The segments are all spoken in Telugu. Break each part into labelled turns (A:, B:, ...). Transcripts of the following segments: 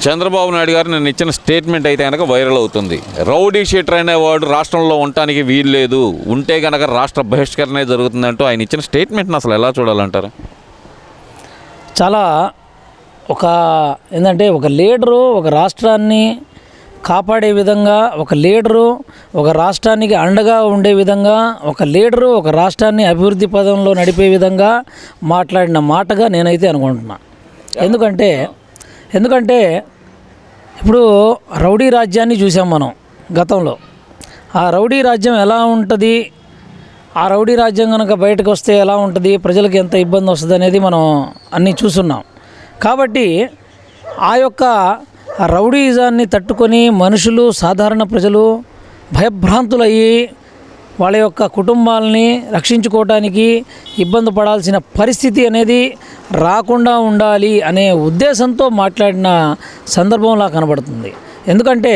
A: చంద్రబాబు నాయుడు గారు నేను ఇచ్చిన స్టేట్మెంట్ అయితే కనుక వైరల్ అవుతుంది. రౌడీ షీటర్ అనేవాడు రాష్ట్రంలో ఉండటానికి వీలు లేదు, ఉంటే కనుక రాష్ట్ర బహిష్కరణే జరుగుతుందంటూ ఆయన ఇచ్చిన స్టేట్మెంట్ని అసలు ఎలా చూడాలంటారు?
B: చాలా ఏంటంటే ఒక లీడరు ఒక రాష్ట్రాన్ని కాపాడే విధంగా, ఒక లీడరు ఒక రాష్ట్రానికి అండగా ఉండే విధంగా, ఒక లీడరు ఒక రాష్ట్రాన్ని అభివృద్ధి పదంలో నడిపే విధంగా మాట్లాడిన మాటగా నేనైతే అనుకుంటున్నా. ఎందుకంటే ఇప్పుడు రౌడీ రాజ్యాన్ని చూసాం మనం గతంలో. ఆ రౌడీ రాజ్యం ఎలా ఉంటుంది, ఆ రౌడీ రాజ్యం కనుక బయటకు వస్తే ఎలా ఉంటుంది, ప్రజలకు ఎంత ఇబ్బంది వస్తుంది అనేది మనం అన్నీ చూస్తున్నాం. కాబట్టి ఆ యొక్క రౌడీజాన్ని తట్టుకొని మనుషులు, సాధారణ ప్రజలు భయభ్రాంతులయ్యి వాళ్ళ యొక్క కుటుంబాలని రక్షించుకోవడానికి ఇబ్బంది పడాల్సిన పరిస్థితి అనేది రాకుండా ఉండాలి అనే ఉద్దేశంతో మాట్లాడిన సందర్భంలా కనబడుతుంది. ఎందుకంటే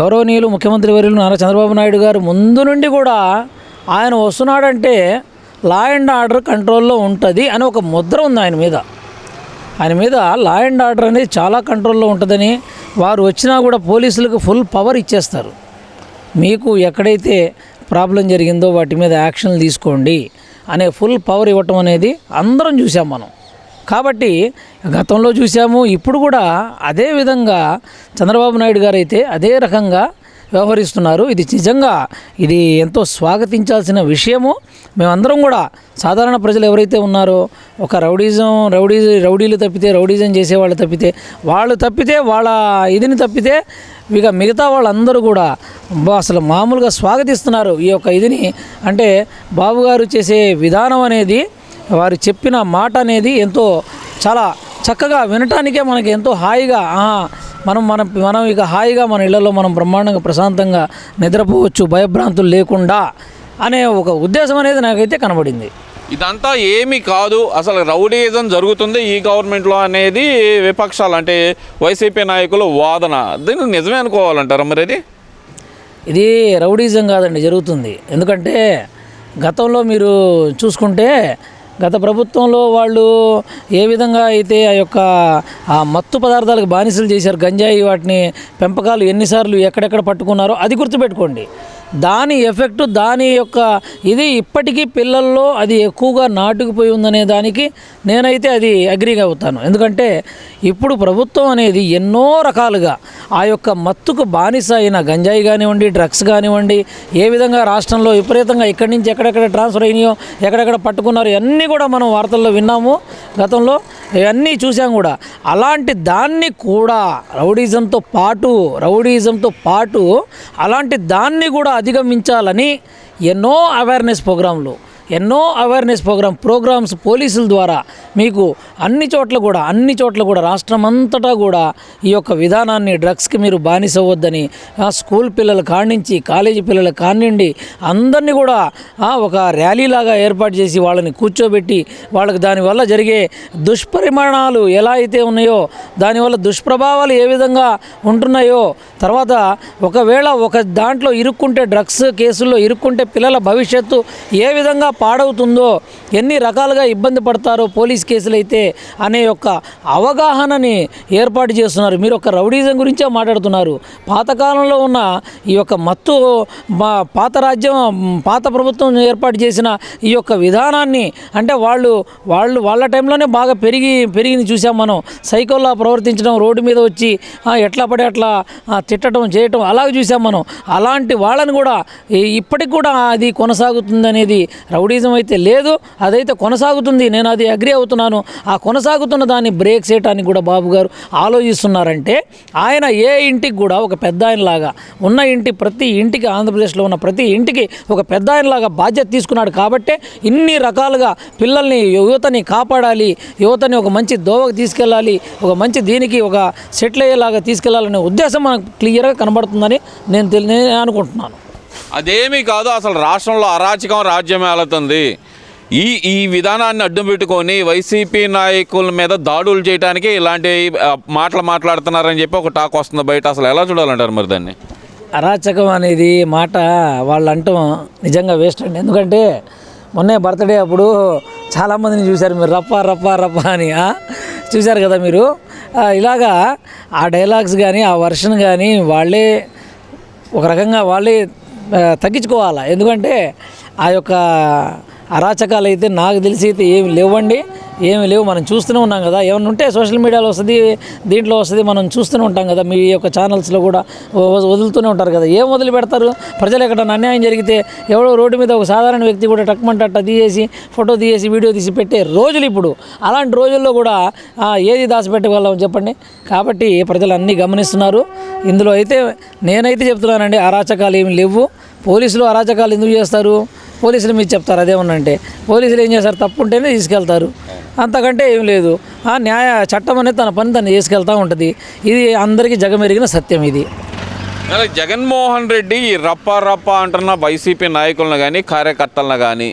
B: గౌరవనీయులు ముఖ్యమంత్రి వర్యులు నారా చంద్రబాబు నాయుడు గారు ముందు నుండి కూడా ఆయన వస్తున్నాడంటే లా అండ్ ఆర్డర్ కంట్రోల్లో ఉంటుంది అని ఒక ముద్ర ఉంది ఆయన మీద. లా అండ్ ఆర్డర్ అనేది చాలా కంట్రోల్లో ఉంటుందని, వారు వచ్చినా కూడా పోలీసులకు ఫుల్ పవర్ ఇచ్చేస్తారు. మీకు ఎక్కడైతే ప్రాబ్లం జరిగిందో వాటి మీద యాక్షన్లు తీసుకోండి అనే ఫుల్ పవర్ ఇవ్వటం అనేది అందరం చూసాం మనం. కాబట్టి గతంలో చూసాము, ఇప్పుడు కూడా అదే విధంగా చంద్రబాబు నాయుడు గారు అయితే అదే రకంగా వ్యవహరిస్తున్నారు. ఇది నిజంగా ఇది ఎంతో స్వాగతించాల్సిన విషయము. మేమందరం కూడా సాధారణ ప్రజలు ఎవరైతే ఉన్నారో, ఒక రౌడీలు తప్పితే, రౌడీజం చేసేవాళ్ళు తప్పితే, వాళ్ళ ఇదిని తప్పితే ఇక మిగతా వాళ్ళందరూ కూడా అసలు మామూలుగా స్వాగతిస్తున్నారు ఈ యొక్క ఇదిని. అంటే బాబు గారు చేసే విధానం అనేది, వారు చెప్పిన మాట అనేది ఎంతో చాలా చక్కగా వినటానికే మనకి ఎంతో హాయిగా మనం ఇక హాయిగా మన ఇళ్లలో మనం బ్రహ్మాండంగా ప్రశాంతంగా నిద్రపోవచ్చు భయభ్రాంతులు లేకుండా అనే ఒక ఉద్దేశం అనేది నాకైతే కనబడింది.
A: ఇదంతా ఏమీ కాదు, అసలు రౌడీయిజం జరుగుతుంది ఈ గవర్నమెంట్లో అనేది విపక్షాలు అంటే వైసీపీ నాయకుల వాదన. దీన్ని నిజమే అనుకోవాలంటారా మరి?
B: ఇది రౌడీయిజం కాదండి జరుగుతుంది. ఎందుకంటే గతంలో మీరు చూసుకుంటే గత ప్రభుత్వంలో వాళ్ళు ఏ విధంగా అయితే ఆ మత్తు పదార్థాలకు బానిసలు చేశారు, గంజాయి వాటిని పెంపకాలు ఎన్నిసార్లు ఎక్కడెక్కడ పట్టుకున్నారో అది గుర్తుపెట్టుకోండి. దాని ఎఫెక్టు, దాని యొక్క ఇది ఇప్పటికీ పిల్లల్లో అది ఎక్కువగా నాటుకుపోయి ఉందనే దానికి నేనైతే అది అగ్రీగా అవుతాను. ఎందుకంటే ఇప్పుడు ప్రభుత్వం అనేది ఎన్నో రకాలుగా ఆ యొక్క మత్తుకు బానిస అయిన గంజాయి కానివ్వండి, డ్రగ్స్ కానివ్వండి, ఏ విధంగా రాష్ట్రంలో విపరీతంగా ఇక్కడి నుంచి ఎక్కడెక్కడ ట్రాన్స్ఫర్ అయినాయో, ఎక్కడెక్కడ పట్టుకున్నారో ఇవన్నీ కూడా మనం వార్తల్లో విన్నాము గతంలో, ఇవన్నీ చూసాం కూడా. అలాంటి దాన్ని కూడా రౌడీజంతో పాటు అలాంటి దాన్ని కూడా అధిగమించాలని ఎన్నో అవేర్నెస్ ప్రోగ్రామ్స్ పోలీసుల ద్వారా మీకు అన్ని చోట్ల కూడా రాష్ట్రమంతటా కూడా ఈ యొక్క విధానాన్ని, డ్రగ్స్కి మీరు బానిసవద్దని స్కూల్ పిల్లల కానించి కాలేజీ పిల్లల కానివ్వండి అందరినీ కూడా ఒక ర్యాలీలాగా ఏర్పాటు చేసి వాళ్ళని కూర్చోబెట్టి వాళ్ళకి దానివల్ల జరిగే దుష్పరిమాణాలు ఎలా అయితే ఉన్నాయో, దానివల్ల దుష్ప్రభావాలు ఏ విధంగా ఉంటున్నాయో, తర్వాత ఒకవేళ ఒక దాంట్లో ఇరుక్కుంటే, డ్రగ్స్ కేసుల్లో ఇరుక్కుంటే పిల్లల భవిష్యత్తు ఏ విధంగా పాడవుతుందో, ఎన్ని రకాలుగా ఇబ్బంది పడతారో పోలీస్ కేసులు అయితే అనే యొక్క అవగాహనని ఏర్పాటు చేస్తున్నారు. మీరు ఒక రౌడీజం గురించే మాట్లాడుతున్నారు. పాతకాలంలో ఉన్న ఈ యొక్క మత్తు పాత ప్రభుత్వం ఏర్పాటు చేసిన ఈ యొక్క విధానాన్ని అంటే వాళ్ళ టైంలోనే బాగా పెరిగింది చూసాం మనం. సైకోల్లా ప్రవర్తించడం, రోడ్డు మీద వచ్చి ఎట్లా పడి అట్లా తిట్టడం చేయటం అలాగే చూసాం మనం. అలాంటి వాళ్ళని కూడా ఇప్పటికి కూడా అది కొనసాగుతుంది అనేది రౌడీజం అయితే లేదు, అదైతే కొనసాగుతుంది. నేను అది అగ్రీ అవుతున్నాను. ఆ కొనసాగుతున్న దాన్ని బ్రేక్ చేయడానికి కూడా బాబు గారు ఆలోచిస్తున్నారంటే ఆయన ఏ ఇంటికి కూడా ఒక పెద్ద ఆయనలాగా ప్రతి ఇంటికి ఆంధ్రప్రదేశ్లో ఉన్న ప్రతి ఇంటికి ఒక పెద్ద ఆయనలాగా బాధ్యత తీసుకున్నాడు. కాబట్టే ఇన్ని రకాలుగా పిల్లల్ని, యువతని కాపాడాలి, యువతని ఒక మంచి దోవకు తీసుకెళ్ళాలి, ఒక మంచి దీనికి ఒక సెటిల్ అయ్యేలాగా తీసుకెళ్లాలనే ఉద్దేశం మనకు క్లియర్గా కనబడుతుందని నేను అనుకుంటున్నాను.
A: అదేమీ కాదు, అసలు రాష్ట్రంలో అరాచకం రాజ్యం ఏలుతుంది. ఈ విధానాన్ని అడ్డం పెట్టుకొని వైసీపీ నాయకుల మీద దాడులు చేయడానికి ఇలాంటి మాటలు మాట్లాడుతున్నారని చెప్పి ఒక టాక్ వస్తుంది బయట. అసలు ఎలా చూడాలంటారు మరి దాన్ని?
B: అరాచకం అనేది మాట వాళ్ళు అంటాం నిజంగా వేస్ట్ అండి. ఎందుకంటే మొన్నే బర్త్డే అప్పుడు చాలామందిని చూశారు మీరు, రప్ప అని చూశారు కదా మీరు. ఇలాగా ఆ డైలాగ్స్ కానీ ఆ వర్షన్ కానీ వాళ్ళే ఒక రకంగా వాళ్ళే తగ్గించుకోవాలా. ఎందుకంటే ఆ యొక్క అరాచకాలు అయితే నాకు తెలిసి అయితే ఏమి లేవు. మనం చూస్తూనే ఉన్నాం కదా. ఏమైనా ఉంటే సోషల్ మీడియాలో వస్తుంది, దీంట్లో వస్తుంది, మనం చూస్తూనే ఉంటాం కదా. మీ యొక్క ఛానల్స్లో కూడా వదులుతూనే ఉంటారు కదా. ఏం వదిలి పెడతారు? ప్రజలు ఎక్కడన్నా అన్యాయం జరిగితే ఎవడో రోడ్డు మీద ఒక సాధారణ వ్యక్తి కూడా టక్మంటట్ట తీసేసి ఫోటో తీసేసి వీడియో తీసి పెట్టే రోజులు ఇప్పుడు. అలాంటి రోజుల్లో కూడా ఏది దాచిపెట్టగలం చెప్పండి. కాబట్టి ప్రజలు అన్నీ గమనిస్తున్నారు. ఇందులో అయితే నేనైతే చెప్తున్నానండి, అరాచకాలు ఏమి లేవు. పోలీసులు అరాచకాలు ఎందుకు చేస్తారు? పోలీసులు మీరు చెప్తారు అదేమన్నంటే, పోలీసులు ఏం చేస్తారు? తప్పు ఉంటేనే తీసుకెళ్తారు, అంతకంటే ఏం లేదు. చట్టం అనేది తన పని తను చేసుకెళ్తూ ఉంటుంది. ఇది అందరికీ జగమెరిగిన సత్యం ఇది.
A: జగన్మోహన్ రెడ్డి ఈ రప్ప అంటున్న వైసీపీ నాయకులను కానీ కార్యకర్తలను కానీ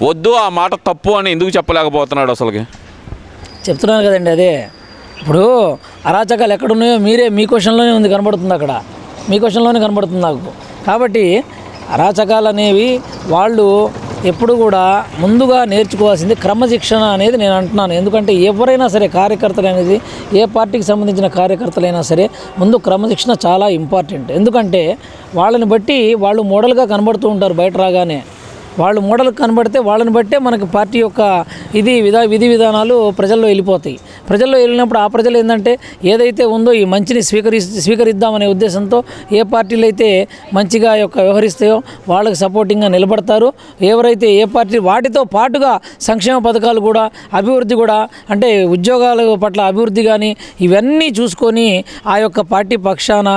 A: వద్దు, ఆ మాట తప్పు అని ఎందుకు చెప్పలేకపోతున్నాడు అసలుకి?
B: చెప్తున్నాను కదండి. అదే ఇప్పుడు అరాచకాలు ఎక్కడున్నాయో మీ క్వశ్చన్లోనే ఉంది, కనబడుతుంది అక్కడ, మీ క్వశ్చన్లోనే కనబడుతుంది నాకు. కాబట్టి అరాచకాలు అనేవి వాళ్ళు ఎప్పుడు కూడా ముందుగా నేర్చుకోవాల్సింది క్రమశిక్షణ అనేది నేను అంటున్నాను. ఎందుకంటే ఎవరైనా సరే కార్యకర్తలు అనేది, ఏ పార్టీకి సంబంధించిన కార్యకర్తలైనా సరే ముందు క్రమశిక్షణ చాలా ఇంపార్టెంట్. ఎందుకంటే వాళ్ళని బట్టి వాళ్ళు మోడల్గా కనబడుతూ ఉంటారు. బయట రాగానే వాళ్ళు మోడల్ కనబడితే వాళ్ళని బట్టే మనకి పార్టీ యొక్క విధి విధానాలు ప్రజల్లో వెళ్ళిపోతాయి. ప్రజల్లో వెళ్ళినప్పుడు ఆ ప్రజలు ఏంటంటే ఏదైతే ఉందో ఈ మంచిని స్వీకరిద్దామనే ఉద్దేశంతో ఏ పార్టీలు అయితే మంచిగా వ్యవహరిస్తాయో వాళ్ళకి సపోర్టింగ్గా నిలబడతారు. ఎవరైతే ఏ పార్టీ వాటితో పాటుగా సంక్షేమ పథకాలు కూడా, అభివృద్ధి కూడా, అంటే ఉద్యోగాల పట్ల అభివృద్ధి కానీ ఇవన్నీ చూసుకొని ఆ యొక్క పార్టీ పక్షాన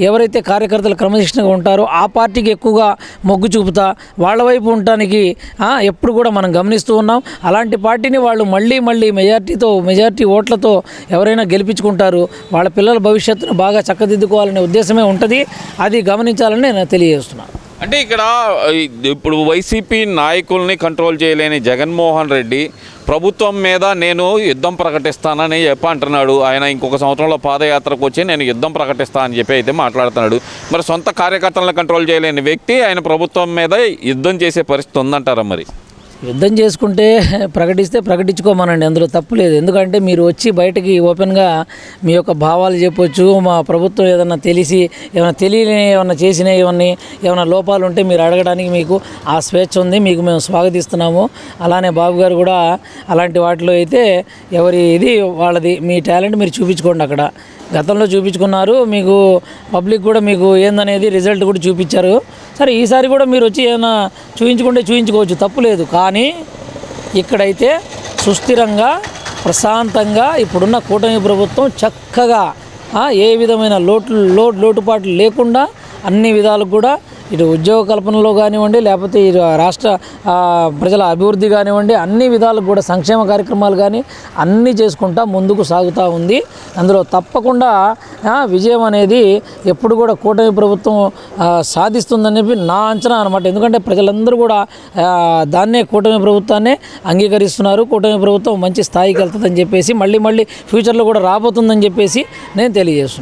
B: ఎవరైతే కార్యకర్తలు క్రమశిక్షణగా ఉంటారో ఆ పార్టీకి ఎక్కువగా మొగ్గు చూపుతా వాళ్ళ వైపు ఉండటానికి ఎప్పుడు కూడా మనం గమనిస్తూ ఉన్నాం. అలాంటి పార్టీని వాళ్ళు మళ్ళీ మెజార్టీ ఓట్లతో ఎవరైనా గెలిపించుకుంటారు. వాళ్ళ పిల్లల భవిష్యత్తును బాగా చక్కదిద్దుకోవాలనే ఉద్దేశమే ఉంటుంది. అది గమనించాలని నేను తెలియజేస్తున్నాను.
A: అంటే ఇక్కడ ఇప్పుడు వైసీపీ నాయకుల్ని కంట్రోల్ చేయలేని జగన్మోహన్ రెడ్డి ప్రభుత్వం మీద నేను యుద్ధం ప్రకటిస్తానని అంటున్నాడు. ఆయన ఇంకొక సంవత్సరంలో పాదయాత్రకు వచ్చి నేను యుద్ధం ప్రకటిస్తాను అని చెప్పి అయితే మాట్లాడుతున్నాడు. మరి సొంత కార్యకర్తలను కంట్రోల్ చేయలేని వ్యక్తి ఆయన ప్రభుత్వం మీద యుద్ధం చేసే పరిస్థితి ఉందంటారా? మరి
B: యుద్ధం చేసుకుంటే ప్రకటించుకోమనండి, అందులో తప్పు లేదు. ఎందుకంటే మీరు వచ్చి బయటకి ఓపెన్గా మీ యొక్క భావాలు చెప్పొచ్చు. మా ప్రభుత్వం ఏదన్నా ఏమైనా తెలియని ఏమన్నా చేసినా ఏమైనా లోపాలు ఉంటే మీరు అడగడానికి మీకు ఆ స్వేచ్ఛ ఉంది, మీకు మేము స్వాగతిస్తున్నాము. అలానే బాబు గారు కూడా అలాంటి వాటిలో అయితే ఇది వాళ్ళది, మీ టాలెంట్ మీరు చూపించుకోండి. అక్కడ గతంలో చూపించుకున్నారు, మీకు పబ్లిక్ కూడా మీకు ఏందనేది రిజల్ట్ కూడా చూపించారు. సరే ఈసారి కూడా మీరు వచ్చి ఏమైనా చూపించుకోవచ్చు, తప్పు లేదు. కానీ ఇక్కడైతే సుస్థిరంగా ప్రశాంతంగా ఇప్పుడున్న కూటమి ప్రభుత్వం చక్కగా ఏ విధమైన లోటుపాట్లు లేకుండా అన్ని విధాలకు కూడా ఇటు ఉద్యోగ కల్పనలో కానివ్వండి, లేకపోతే ఇటు రాష్ట్ర ప్రజల అభివృద్ధి కానివ్వండి, అన్ని విధాలకు కూడా సంక్షేమ కార్యక్రమాలు కానీ అన్నీ చేసుకుంటా ముందుకు సాగుతూ ఉంది. అందులో తప్పకుండా విజయం అనేది ఎప్పుడు కూడా కూటమి ప్రభుత్వం సాధిస్తుందని చెప్పి నా అంచనా అనమాట. ఎందుకంటే ప్రజలందరూ కూడా దాన్నే కూటమి ప్రభుత్వాన్నే అంగీకరిస్తున్నారు. కూటమి ప్రభుత్వం మంచి స్థాయికి వెళ్తుందని చెప్పేసి మళ్ళీ ఫ్యూచర్లో కూడా రాబోతుందని చెప్పేసి నేను తెలియజేస్తున్నాను.